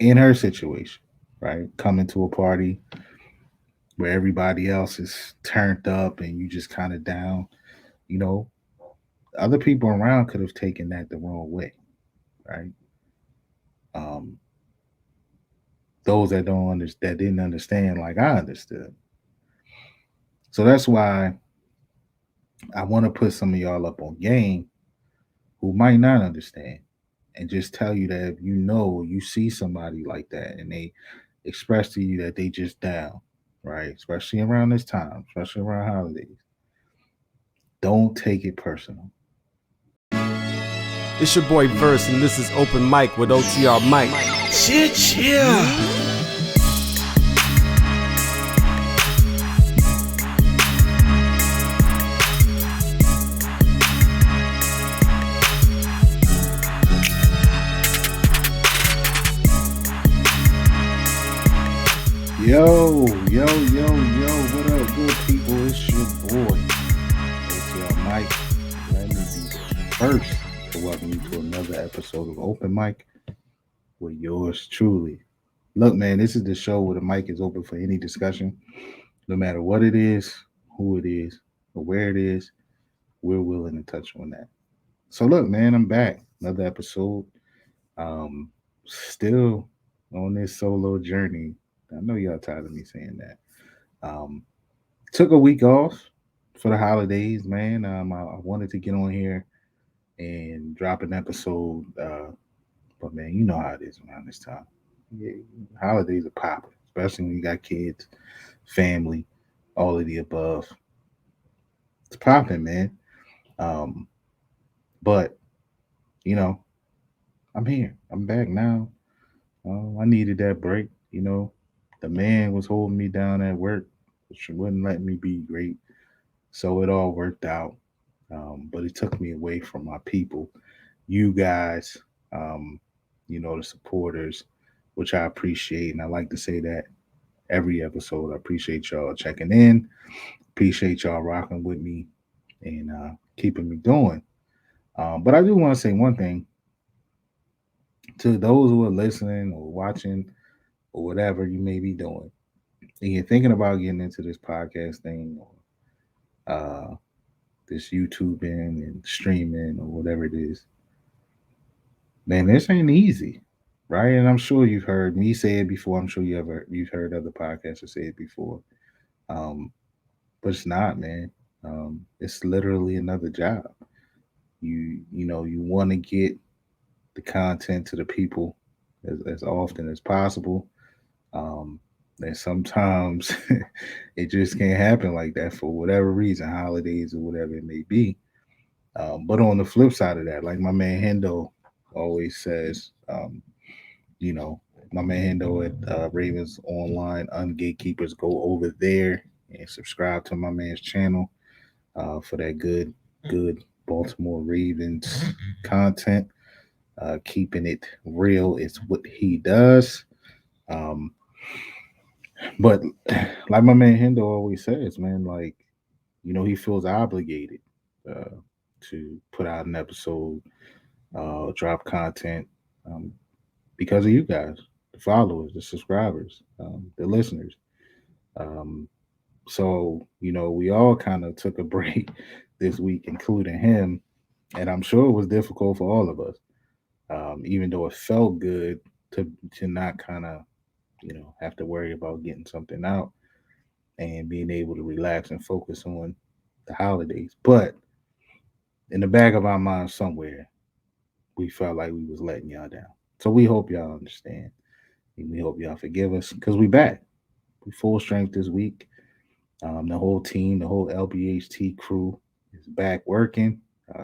in her situation, right? Coming to a party where everybody else is turned up and you just kind of down, you know, other people around could have taken that the wrong way, right? Um, those that don't understand, that didn't understand like I understood. So that's why I want to put some of y'all up on game who might not understand and just tell you that if you know you see somebody like that and they express to you that they just down, right? Especially around this time, especially around holidays. Don't take it personal. It's your boy Verse, and this is Open Mike with OTR Mike. Shit, yeah. Yo, what up, good people? It's your boy, OTR Mike. Let me be the first to welcome you to another episode of Open Mike with yours truly. Look, man, this is the show where the mic is open for any discussion, no matter what it is, who it is, or where it is. We're willing to touch on that. So, look, man, I'm back. Another episode. Still on this solo journey. I know y'all tired of me saying that. Took a week off for the holidays, man. I wanted to get on here and drop an episode, but man, you know how it is around this time. Yeah, holidays are popping, especially when you got kids, family, all of the above. It's popping, man. Um, but you know, I'm here. I'm back now. I needed that break. The man was holding me down at work, which wouldn't let me be great. So it all worked out. But it took me away from my people, you guys, um, the supporters, which I appreciate. And I like to say that every episode. I appreciate y'all checking in, appreciate y'all rocking with me and keeping me going. But I do want to say one thing to those who are listening or watching or whatever you may be doing. And you're thinking about getting into this podcast thing or this YouTubing and streaming or whatever it is, man, this ain't easy, right? And I'm sure you've heard me say it before. I'm sure you've heard other podcasters say it before. Um, but it's not, man. It's literally another job. You want to get the content to the people as often as possible. Um, and sometimes it just can't happen like that for whatever reason, holidays or whatever it may be. But on the flip side of that, like my man Hendo always says, you know, my man Hendo at Ravens Online Ungatekeepers, go over there and subscribe to my man's channel for that good Baltimore Ravens content. Keeping it real is what he does. Um, but like my man Hendo always says, man, like, he feels obligated uh, to put out an episode, drop content um, because of you guys, the followers, the subscribers, the listeners. Um, so, we all kind of took a break this week, including him. And I'm sure it was difficult for all of us, even though it felt good to not kind of, have to worry about getting something out and being able to relax and focus on the holidays. But in the back of our minds somewhere, we felt like we was letting y'all down. So we hope y'all understand. And we hope y'all forgive us because we back. We full strength this week. The whole team, the whole LBHT crew is back working.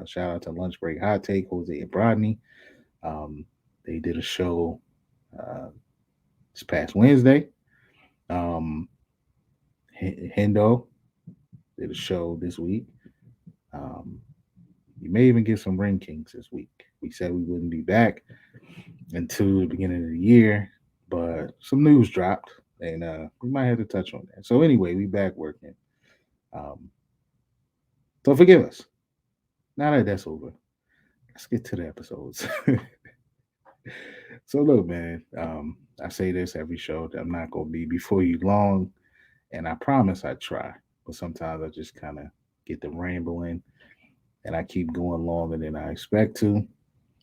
Shout out to Lunch Break Hot Take, Jose and Brodney. Um, they did a show uh, this past Wednesday. Um, Hendo did a show this week. Um, you may even get some Ring Kings this week. We said we wouldn't be back until the beginning of the year, but some news dropped, and we might have to touch on that. So anyway, we back working. Um, so forgive us. Now that that's over, let's get to the episodes. So look, man. I say this every show that I'm not going to be before you long, and I promise I try. But sometimes I just kind of get the rambling and I keep going longer than I expect to.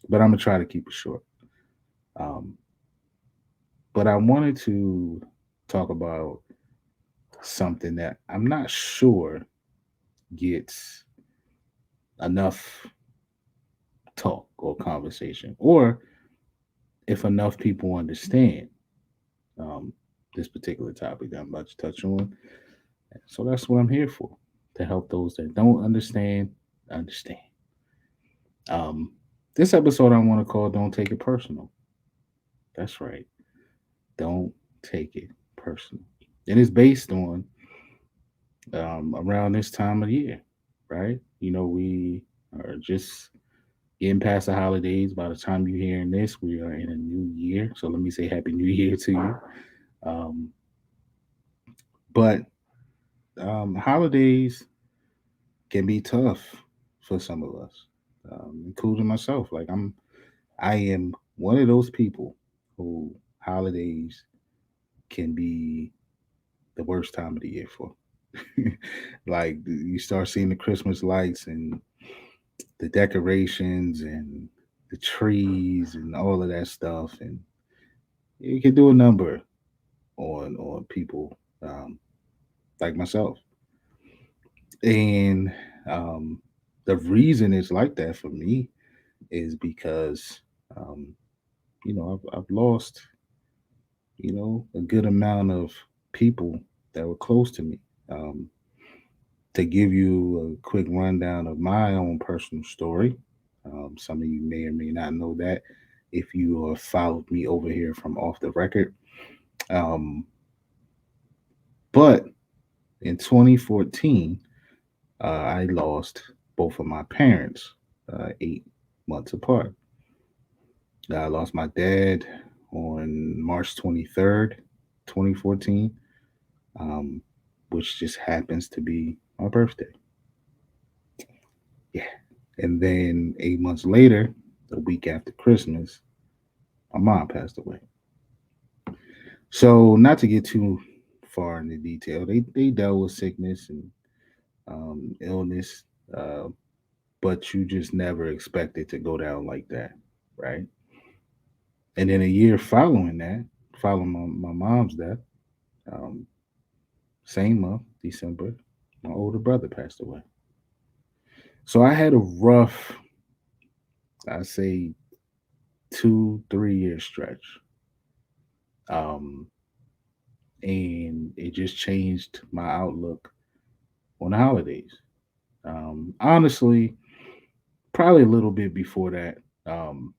But I'm going to try to keep it short. Um, but I wanted to talk about something that I'm not sure gets enough talk or conversation, or if enough people understand um, this particular topic that I'm about to touch on. So that's what I'm here for, to help those that don't understand understand. Um, this episode I want to call "Don't Take It Personal." That's right, don't take it personal. And it's based on around this time of year, right? We are just getting past the holidays. By the time you're hearing this, we are in a new year. So let me say Happy New Year to you. Um, but holidays can be tough for some of us, including myself. I am one of those people who holidays can be the worst time of the year for. Like you start seeing the Christmas lights and the decorations and the trees and all of that stuff, and it can do a number on people like myself. And um, the reason it's like that for me is because um, I've lost a good amount of people that were close to me. Um, to give you a quick rundown of my own personal story, some of you may or may not know that if you have followed me over here from off the record. Um, but in 2014, I lost both of my parents 8 months apart. I lost my dad on March 23rd, 2014, um, which just happens to be my birthday. Yeah. And then 8 months later, the week after Christmas, my mom passed away. So, not to get too far into detail, they dealt with sickness and illness, uh, but you just never expect it to go down like that, right? And then a year following that, following my mom's death, um, same month, December, my older brother passed away. So I had a rough, I say, 2, 3 year stretch. Um, and it just changed my outlook on the holidays. Honestly, probably a little bit before that. Um,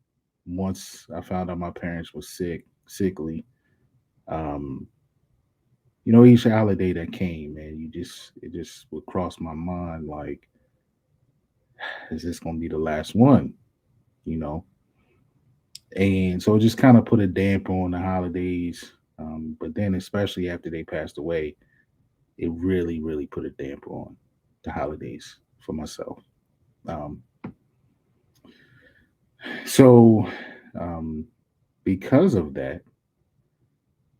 Once I found out my parents were sickly, um, each holiday that came, man, it just would cross my mind like, is this gonna be the last one? You know, and so it just kind of put a damper on the holidays. But then, especially after they passed away, it really, really put a damper on the holidays for myself. Um, so, um, because of that,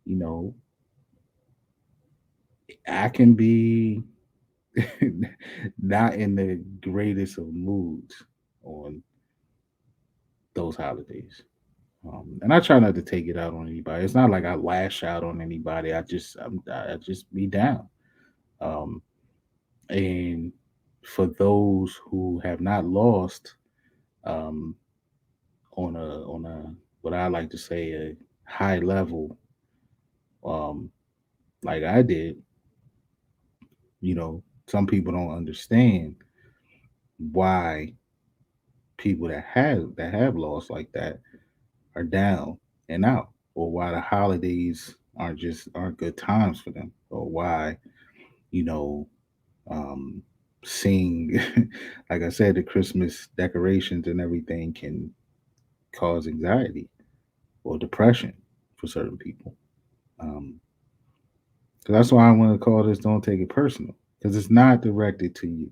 you know, I can be not in the greatest of moods on those holidays. And I try not to take it out on anybody. It's not like I lash out on anybody. I just be down. Um, and for those who have not lost um, on a what I like to say a high level, um, like I did, some people don't understand why people that have lost like that are down and out, or why the holidays aren't good times for them, or why you know um, seeing, like I said, the Christmas decorations and everything can cause anxiety or depression for certain people. Um, so that's why I want to call this "Don't Take It Personal" because it's not directed to you.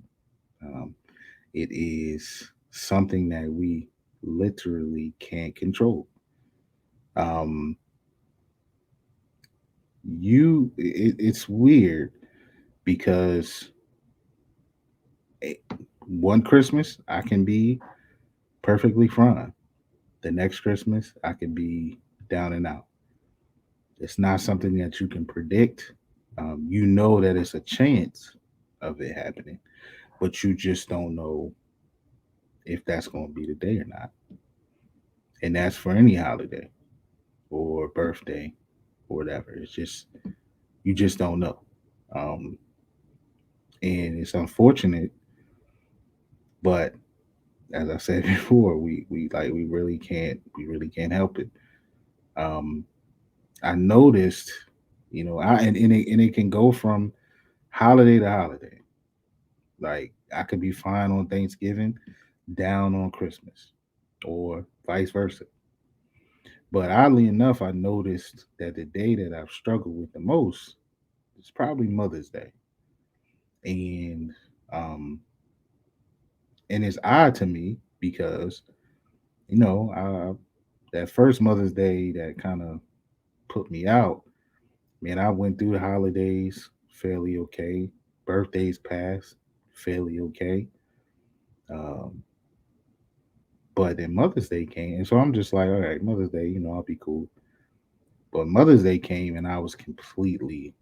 Um, it is something that we literally can't control. Um, it's weird because eh, one Christmas I can be perfectly fine. The next Christmas I can be down and out. It's not something that you can predict. You know that it's a chance of it happening, but you just don't know if that's going to be the day or not. And that's for any holiday or birthday or whatever. It's just you just don't know. Um, and it's unfortunate, but as I said before, we really can't help it. Um, I noticed, and it can go from holiday to holiday. Like I could be fine on Thanksgiving, down on Christmas, or vice versa. But oddly enough, I noticed that the day that I've struggled with the most is probably Mother's Day, and um, and it's odd to me because that first Mother's Day that kind of put me out. Man, I went through the holidays fairly okay. Birthdays passed fairly okay. Um, but then Mother's Day came, and so I'm just like, all right, Mother's Day, I'll be cool. But Mother's Day came, and I was completely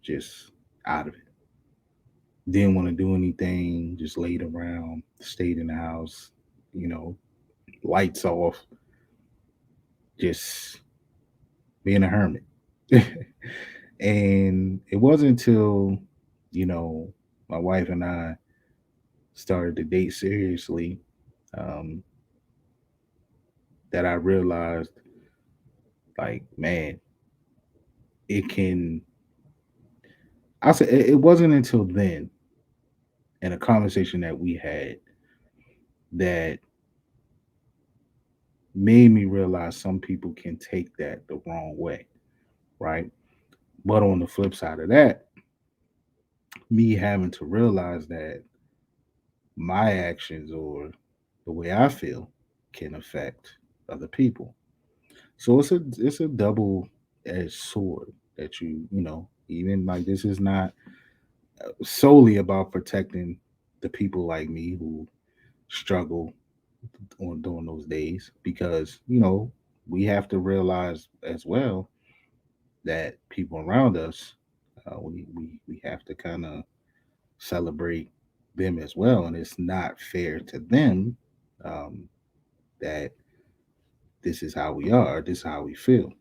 just out of it. Didn't want to do anything, just laid around, stayed in the house, you know, lights off, just being a hermit. And it wasn't until, you know, my wife and I started to date seriously, um, that I realized, like, man, it can. I said it wasn't until then, in a conversation that we had, that made me realize some people can take that the wrong way, right? But on the flip side of that, me having to realize that my actions or the way I feel can affect other people. So it's a double edged sword that even like this is not solely about protecting the people like me who struggle on during those days, because we have to realize as well that people around us, we have to kind of celebrate them as well, and it's not fair to them, um, that this is how we are, this is how we feel.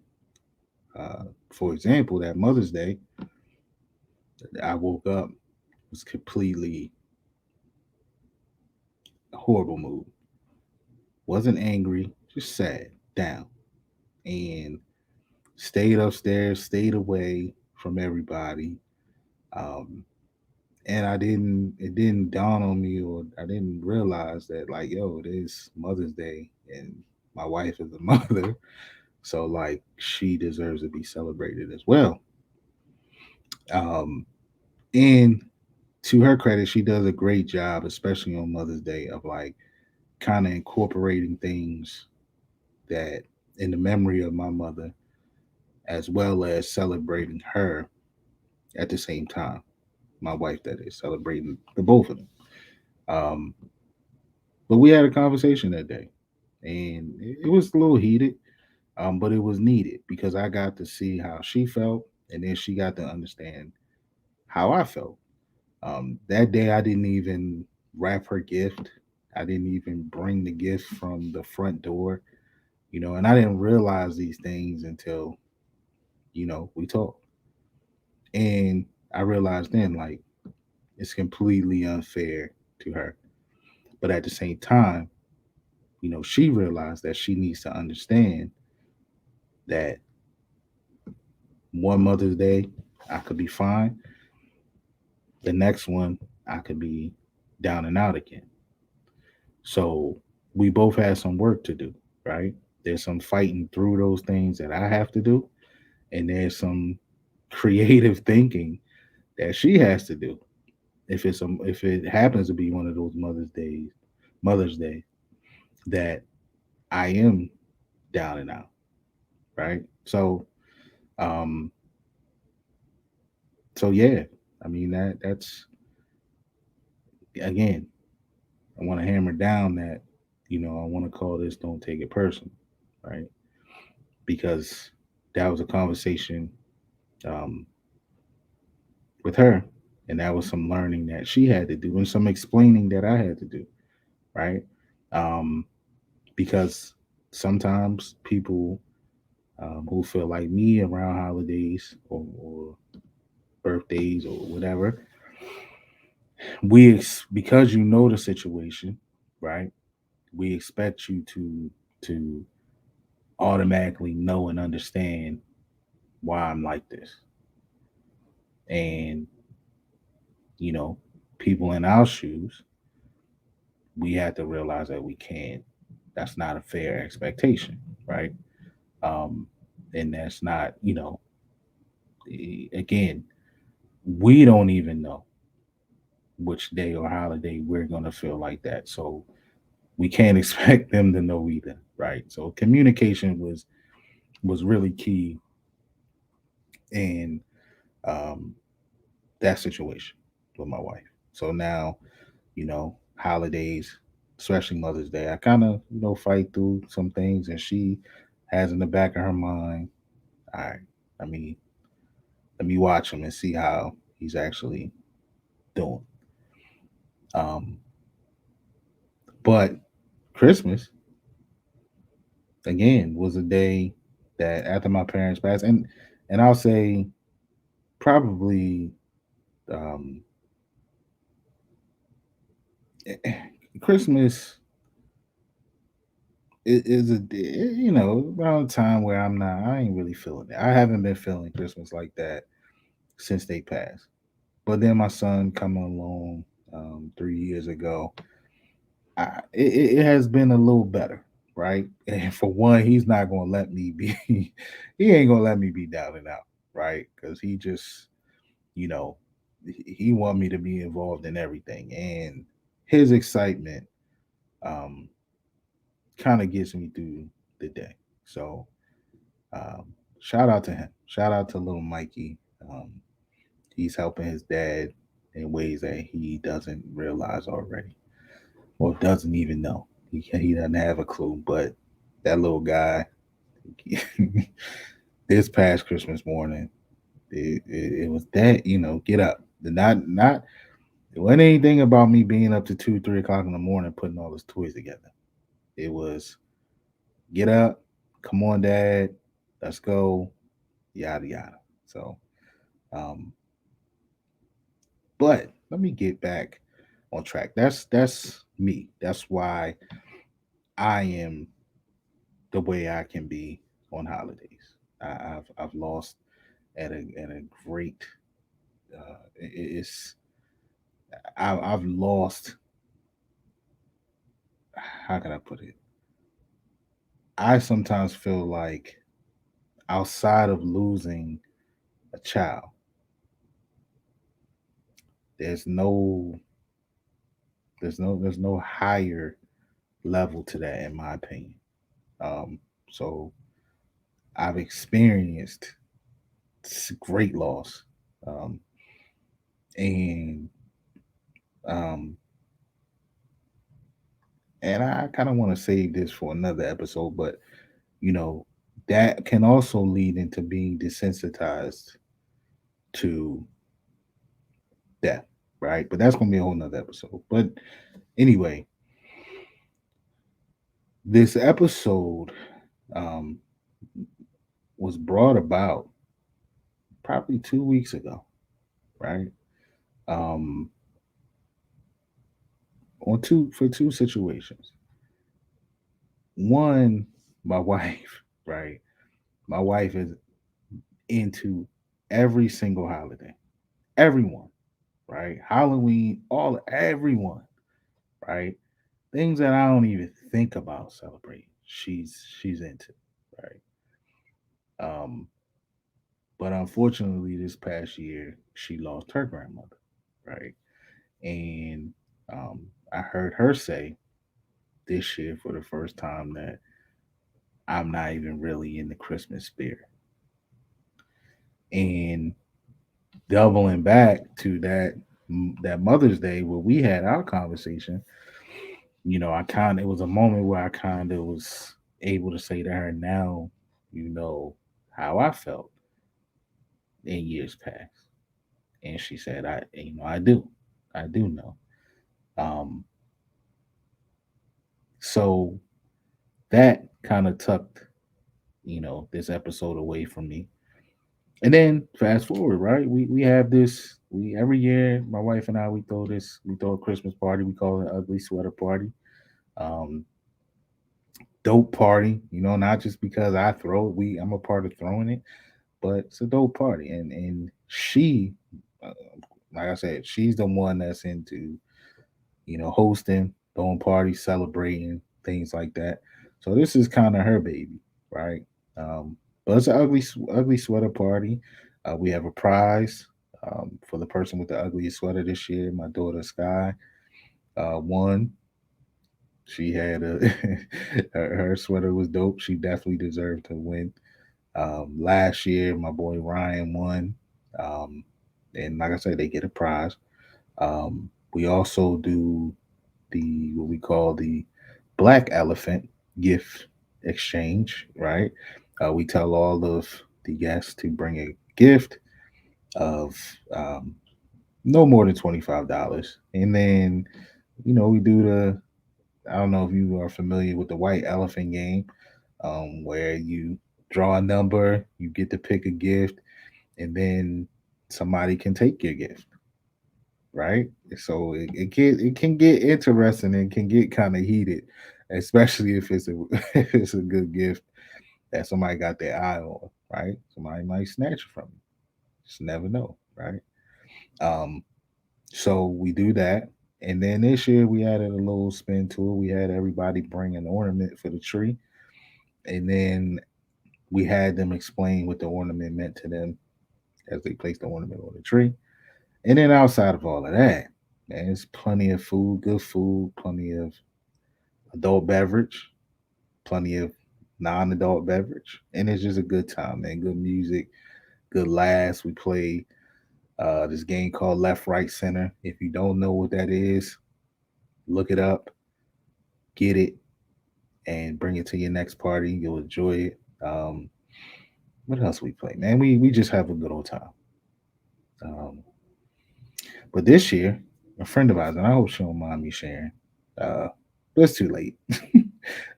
For example, that Mother's Day, I woke up, was completely horrible mood. Wasn't angry, just sad, down, and stayed upstairs, stayed away from everybody. Um, and it didn't dawn on me, or I didn't realize that, like, yo, it is Mother's Day, and my wife is a mother, so like she deserves to be celebrated as well. Um, and to her credit, she does a great job, especially on Mother's Day, of like kind of incorporating things that in the memory of my mother, as well as celebrating her at the same time. My wife, that is, celebrating the both of them. Um, but we had a conversation that day, and it was a little heated, but it was needed because I got to see how she felt, and then she got to understand how I felt. That day, I didn't even wrap her gift. I didn't even bring the gift from the front door, and I didn't realize these things until, we talked. And I realized then, like, it's completely unfair to her. But at the same time, she realized that she needs to understand that one Mother's Day, I could be fine. The next one, I could be down and out again. So we both have some work to do, right? There's some fighting through those things that I have to do, and there's some creative thinking that she has to do. If it happens to be one of those Mother's Day that I am down and out, right? So, um, So yeah, I mean that's again, I want to hammer down that, I want to call this "Don't take it personal," right? Because that was a conversation um, with her, and that was some learning that she had to do and some explaining that I had to do, right? Um, because sometimes people who feel like me around holidays or birthdays or whatever, because you know the situation, right? We expect you to automatically know and understand why I'm like this. And, you know, people in our shoes, we have to realize that we can't. That's not a fair expectation, right? Um, and that's not, again, we don't even know which day or holiday we're going to feel like that. So we can't expect them to know either, right? So communication was really key in um, that situation with my wife. So now, holidays, especially Mother's Day, I kind of, fight through some things, and she has in the back of her mind, all right, I mean, let me watch him and see how he's actually doing. Um, but Christmas, again, was a day that after my parents passed, and I'll say probably um, Christmas is around a time where I ain't really feeling it. I haven't been feeling Christmas like that since they passed. But then my son coming along 3 years ago, it has been a little better, right? And for one, he's not gonna let me be, he ain't gonna let me be down and out, right? Because he just, you know, he want me to be involved in everything, and his excitement um, kind of gets me through the day. So um, shout out to him. Shout out to little Mikey. Um, he's helping his dad in ways that he doesn't realize already, or doesn't even know. He doesn't have a clue. But that little guy, this past Christmas morning, it was that, get up. Not it wasn't anything about me being up to 2, 3 o'clock in the morning putting all his toys together. It was get up, come on, dad, let's go, yada yada. So, um, but let me get back on track. That's me. That's why I am the way I can be on holidays. I've lost at a great. It's I've lost. How can I put it? I sometimes feel like outside of losing a child, there's no there's no higher level to that in my opinion. So I've experienced great loss, um, and um, I kind of want to save this for another episode, but you know that can also lead into being desensitized to death, right? But that's gonna be a whole nother episode. But anyway, this episode um, was brought about probably 2 weeks ago, right? Um, on two for two situations. One, my wife, right? My wife is into every single holiday, everyone, right? Halloween, everyone, right? Things that I don't even think about celebrating. She's into, right? Um, but unfortunately, this past year, she lost her grandmother, right? And um, I heard her say this year for the first time that I'm not even really in the Christmas spirit. And doubling back to that Mother's Day where we had our conversation, I kind of it was a moment where I kind of was able to say to her, now you know how I felt in years past, and she said, I do know. Um, so that kind of tucked this episode away from me. And then fast forward, right? We have this. We every year, my wife and I, we throw a Christmas party. We call it an ugly sweater party. Um, Dope party, not just because I throw it. I'm a part of throwing it, but it's a dope party. And she, uh, like I said, she's the one that's into hosting, throwing parties, celebrating things like that. So this is kind of her baby, right? Um, but it's an ugly sweater party. We have a prize for the person with the ugliest sweater this year. My daughter Sky won. She had a her sweater was dope. She definitely deserved to win. Last year, my boy Ryan won, um, and like I said, they get a prize. We also do the what we call the Black Elephant gift exchange. Right? We tell all of the guests to bring a gift of um, no more than $25, and then we do the. I don't know if you are familiar with the white elephant game, where you draw a number, you get to pick a gift, and then somebody can take your gift, right? So it can get interesting and can get kind of heated, especially if it's a if it's a good gift that somebody got their eye on, right? Somebody might snatch it from you. Just never know, right? Um, so we do that. And then this year we added a little spin to it. We had everybody bring an ornament for the tree. And then we had them explain what the ornament meant to them as they placed the ornament on the tree. And then outside of all of that, man, there's plenty of food, good food, plenty of adult beverage, plenty of non-adult beverage, and it's just a good time, man. Good music, good laughs. We play this game called Left, Right, Center. If you don't know what that is, look it up, get it, and bring it to your next party. You'll enjoy it. What else we play, man? We just have a good old time. Um, but this year, a friend of ours, and I hope she don't mind me sharing. Uh, but it's too late.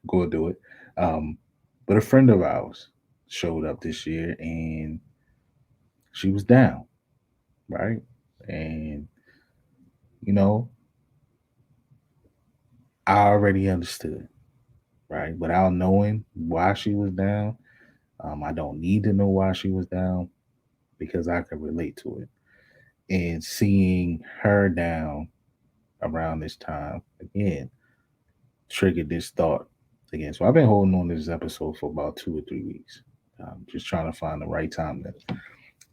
Go do it. Um, but a friend of ours showed up this year, and she was down, right? And you know, I already understood, right? Without knowing why she was down, I don't need to know why she was down because I can relate to it. And seeing her down around this time again triggered this thought again. So I've been holding on to this episode for about 2 or 3 weeks. Just trying to find the right time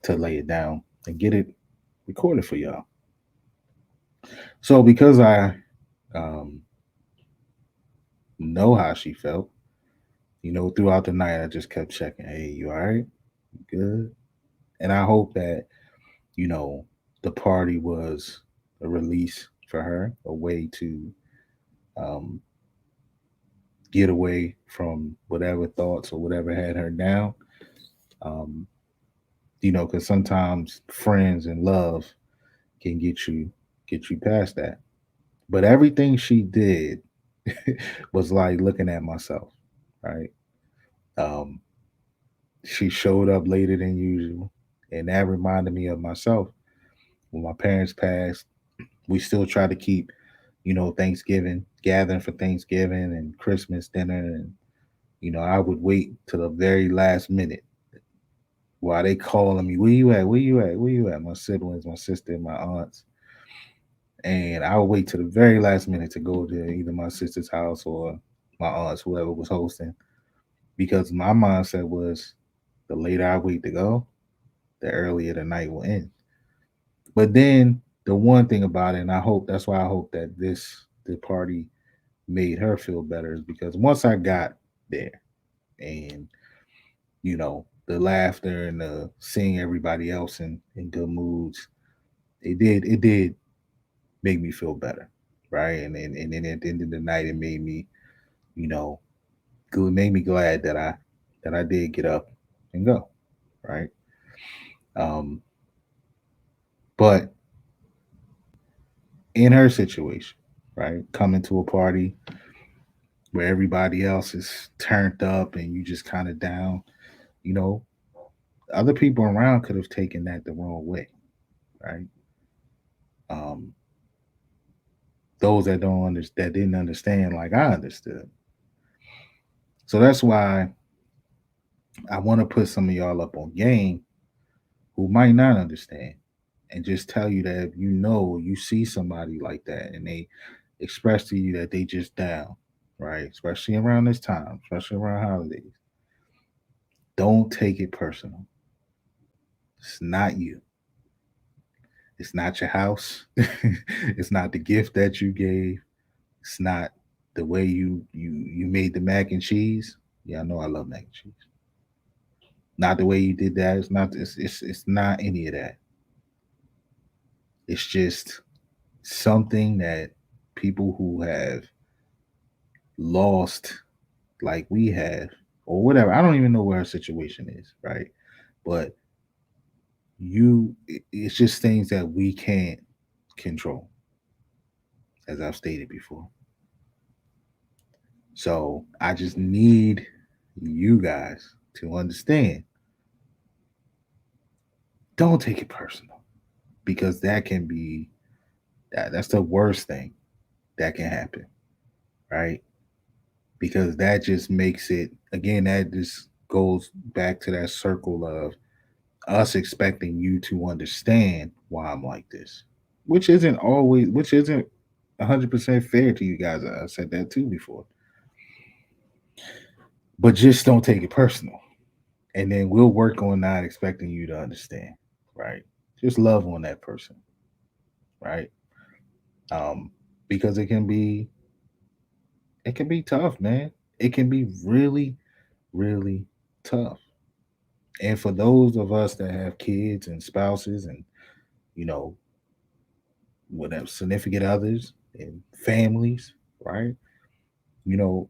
to lay it down and get it recorded for y'all. So because I um, know how she felt, throughout the night I just kept checking. Hey, you all right? You good? And I hope that you know the party was a release for her, a way to um, get away from whatever thoughts or whatever had her down. Um, because sometimes friends and love can get you past that. But everything she did was like looking at myself, right? Um, she showed up later than usual, and that reminded me of myself. When my parents passed, we still try to keep, Thanksgiving, gathering for Thanksgiving and Christmas dinner, and I would wait to the very last minute while they calling me, where you at? Where you at? Where you at? My siblings, my sister, my aunts. And I would wait to the very last minute to go to either my sister's house or my aunt's, whoever was hosting, because my mindset was the later I wait to go, the earlier the night will end. But then the one thing about it, and I hope that's why I hope that the party made her feel better, is because once I got there and the laughter and the seeing everybody else in good moods, it did make me feel better, right? And then at the end of the night, it made me, you know, good, made me glad that I did get up and go, right? Um, but in her situation, right, coming to a party where everybody else is turned up and you just kind of down, you know, other people around could have taken that the wrong way, right? Um, those that don't understand, that didn't understand like I understood. So that's why I want to put some of y'all up on game who might not understand and just tell you that if you know you see somebody like that and they express to you that they just down, right? Especially around this time, especially around holidays. Don't take it personal. It's not you. It's not your house. It's not the gift that you gave. It's not the way you made the mac and cheese. Yeah, I know I love mac and cheese. Not the way you did that. It's not. It's not any of that. It's just something that people who have lost, like we have, or whatever. I don't even know where our situation is, right? But it's just things that we can't control, as I've stated before. So I just need you guys to understand. Don't take it personal because that can be that's the worst thing that can happen, right? Because that just makes it again that just goes back to that circle of us expecting you to understand why I'm like this, which isn't 100% fair to you guys. I said that too before, but just don't take it personal, and then we'll work on not expecting you to understand, right? Just love on that person, right? Um, because it can be tough, man. It can be really, really tough. And for those of us that have kids and spouses and you know whatever significant others and families, right? You know,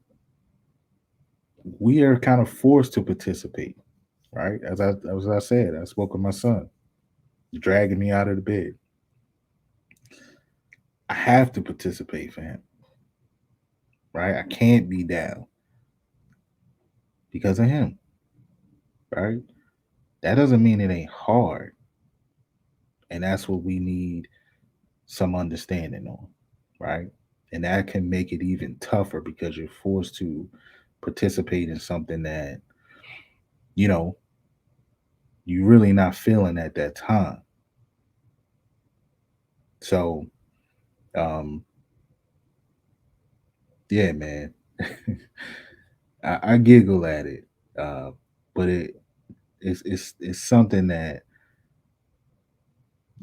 we are kind of forced to participate, right? As I said, I spoke with my son, dragging me out of the bed. I have to participate for him, right? I can't be down because of him, right? That doesn't mean it ain't hard, and that's what we need some understanding on, right? And that can make it even tougher because you're forced to participate in something that you know you really not feeling at that time. So, um, yeah, man, I giggle at it, uh, but it's something that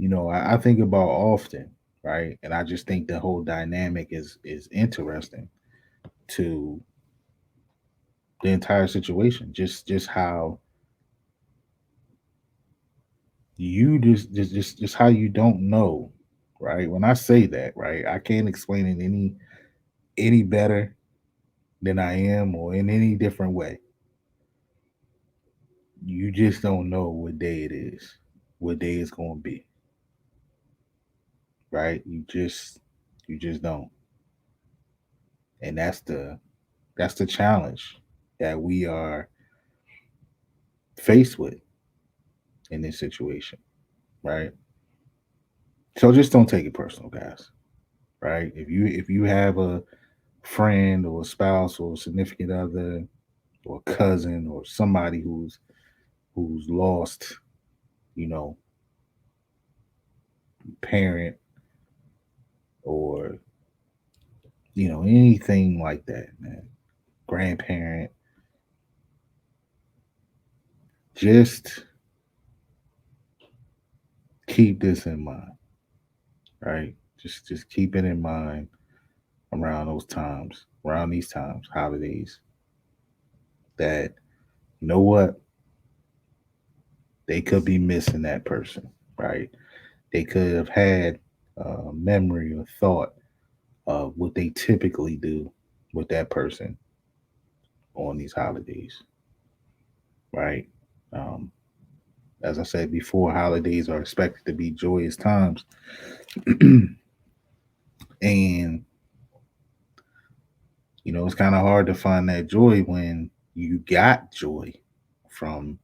I think about often, right? And I just think the whole dynamic is interesting to the entire situation. Just how you just how you don't know, right? When I say that, right, I can't explain it any better than I am or in any different way. You just don't know what day it is, what day it's going to be, right? You just don't, and that's the challenge that we are faced with in this situation, right? So just don't take it personal, guys. Right? If you have a friend or a spouse or a significant other or a cousin or somebody who's lost, you know, parent or anything like that, man, grandparent, just keep this in mind, right? Just keep it in mind around those times, around these times, holidays, that you know what? They could be missing that person, right? They could have had memory or thought of what they typically do with that person on these holidays, right? Um, as I said before, holidays are expected to be joyous times, and it's kind of hard to find that joy when you got joy from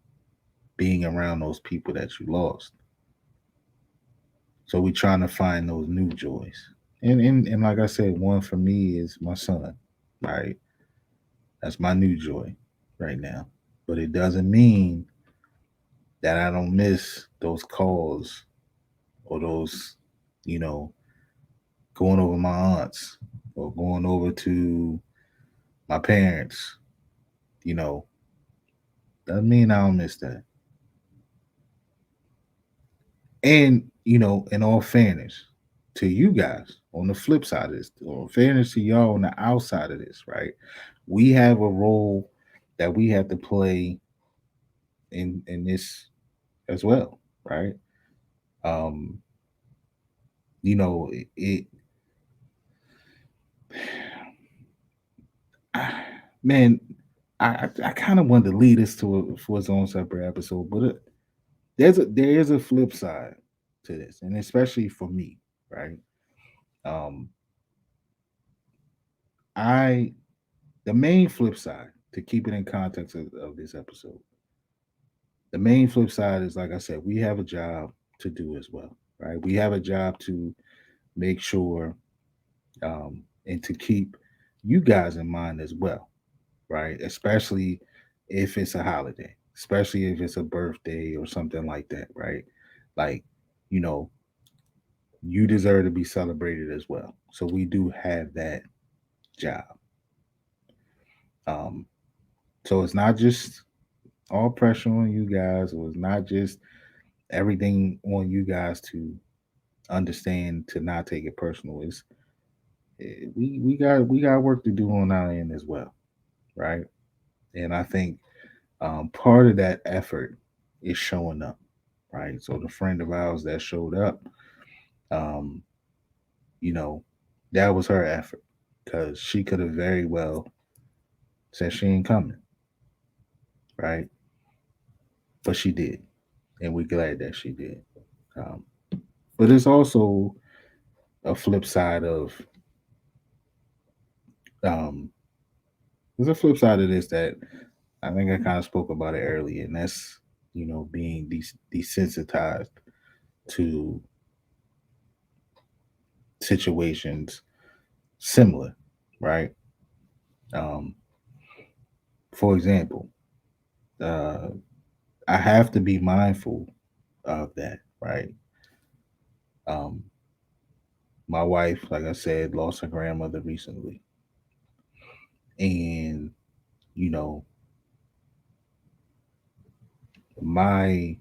being around those people that you lost. So we're trying to find those new joys. And like I said, one for me is my son, right? That's my new joy right now. But it doesn't mean that I don't miss those calls or those, you know, going over my aunts or going over to my parents, you know, doesn't mean I don't miss that. And, in all fairness to you guys on the flip side of this, or fairness to y'all on the outside of this, right? We have a role that we have to play in this as well, right? Um, it man, I kind of wanted to lead us for its own separate episode, but there is a flip side to this, and especially for me, right? Um, I the main flip side to keep it in context of this episode, the main flip side is like I said, we have a job to do as well, right? We have a job to make sure and to keep you guys in mind as well, right? Especially if it's a holiday, especially if it's a birthday or something like that, right? Like, you know, you deserve to be celebrated as well. So we do have that job. Um, so it's not just all pressure on you guys, or it's not just everything on you guys to understand to not take it personal. We got work to do on our end as well, right? And I think part of that effort is showing up, right? So the friend of ours that showed up, um, you know, that was her effort because she could have very well said she ain't coming, right? But she did, and we're glad that she did. Um, but there's also a flip side of um, there's a flip side of this that I think I kind of spoke about it earlier, and that's being desensitized to situations similar, right? Um, for example, uh, I have to be mindful of that, right? Um, my wife, like I said, lost her grandmother recently, and you know, my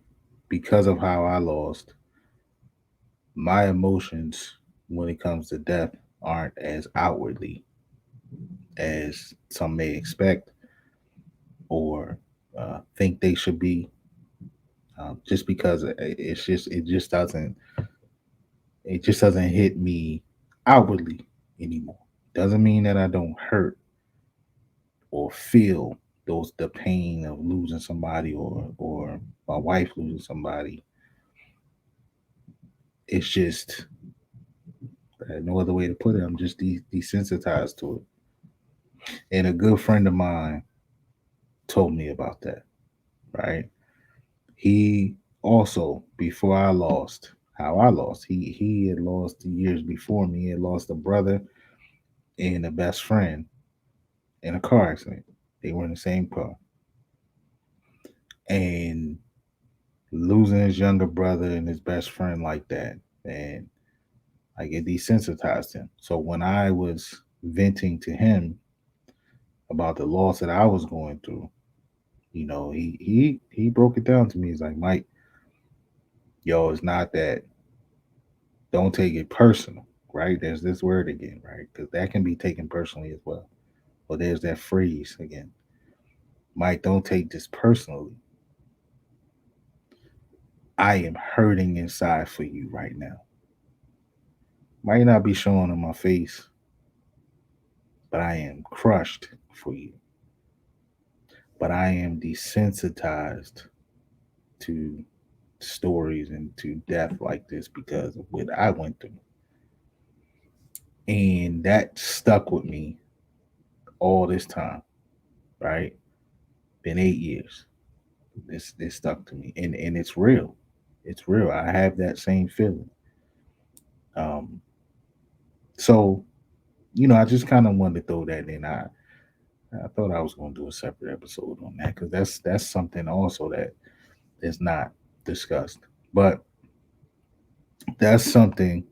because of how I lost, my emotions when it comes to death aren't as outwardly as some may expect or think they should be. Just because it just doesn't hit me outwardly anymore. Doesn't mean that I don't hurt or feel the pain of losing somebody or my wife losing somebody. It's just no other way to put it. I'm just desensitized to it. And a good friend of mine told me about that. Right? He also, before I lost, how I lost, he had lost years before me. He had lost a brother and a best friend in a car accident. They were in the same car. And losing his younger brother and his best friend like that, and like it desensitized him. So when I was venting to him about the loss that I was going through, he broke it down to me. He's like, Mike, yo, it's not that. Don't take it personal, right? There's this word again, right? Because that can be taken personally as well. Or there's that phrase again. Mike, don't take this personally. I am hurting inside for you right now. Might not be showing on my face, but I am crushed for you. But I am desensitized to stories and to death like this because of what I went through. And that stuck with me all this time, right? Been 8 years. This stuck to me. And it's real. It's real. I have that same feeling. Um so, I just kind of wanted to throw that in. I thought I was going to do a separate episode on that because that's something also that is not discussed. But that's something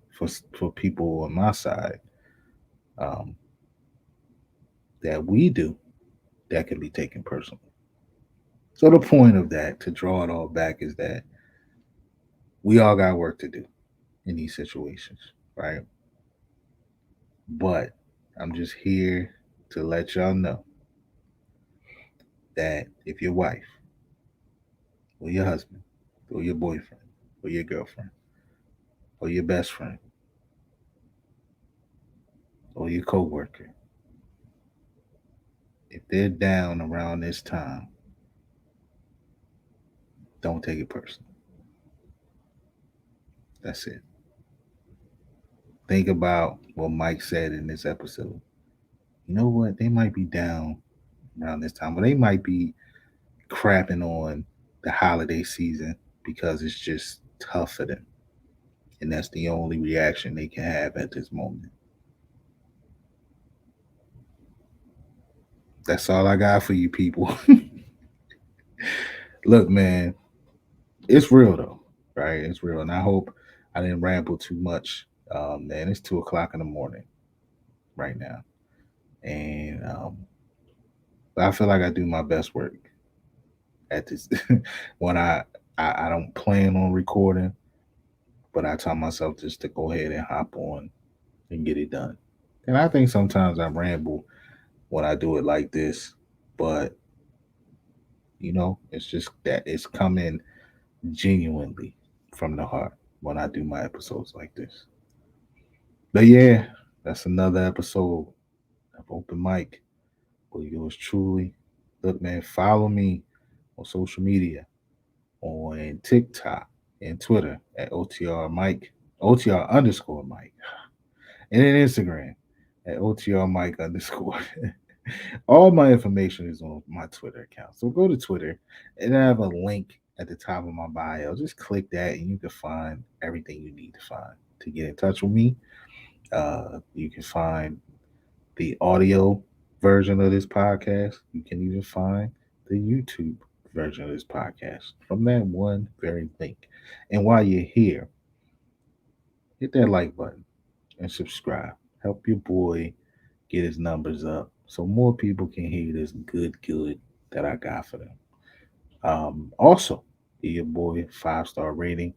for people on my side, um, that we do that can be taken personally. So the point of that, to draw it all back, is that we all got work to do in these situations, right? But I'm just here to let y'all know that if your wife or your husband or your boyfriend or your girlfriend or your best friend or your coworker, if they're down around this time, don't take it personal. That's it. Think about what Mike said in this episode. You know what? They might be down around this time, but they might be crapping on the holiday season because it's just tough for them. And that's the only reaction they can have at this moment. That's all I got for you people. Look, man, it's real though, right? It's real. And I hope I didn't ramble too much. Man, it's 2 o'clock in the morning right now. And but I feel like I do my best work at this when I don't plan on recording, but I tell myself just to go ahead and hop on and get it done. And I think sometimes I ramble when I do it like this, but it's just that it's coming genuinely from the heart when I do my episodes like this. But yeah, that's another episode of Open Mic with yours truly. Look, man, follow me on social media, on TikTok and Twitter at OTR Mike, OTR underscore Mike, and then Instagram at OTR Mike underscore. All my information is on my Twitter account. So go to Twitter and I have a link at the top of my bio. Just click that and you can find everything you need to find to get in touch with me. You can find the audio version of this podcast. You can even find the YouTube version of this podcast from that one very link. And while you're here, hit that like button and subscribe. Help your boy get his numbers up so more people can hear this good that I got for them. Also, give your boy a 5-star rating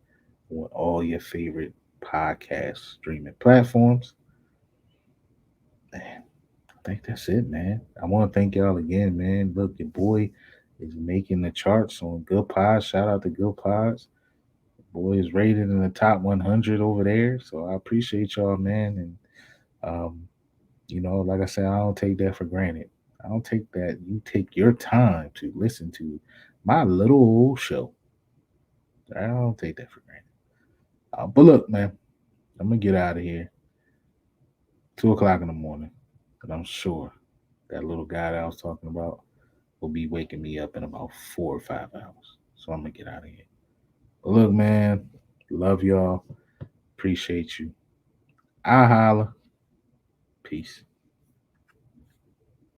on all your favorite podcast streaming platforms. Man, I think that's it, man. I want to thank y'all again, man. Look, your boy is making the charts on Good Pods. Shout out to Good Pods. Boy is rated in the top 100 over there. So I appreciate y'all, man. And um, like I said, I don't take that for granted. I don't take that. You take your time to listen to my little old show. I don't take that for granted. But look, man, I'm gonna get out of here. 2 o'clock in the morning, and I'm sure that little guy that I was talking about will be waking me up in about 4 or 5 hours. So I'm gonna get out of here. But look, man, love y'all. Appreciate you. I holla. Peace.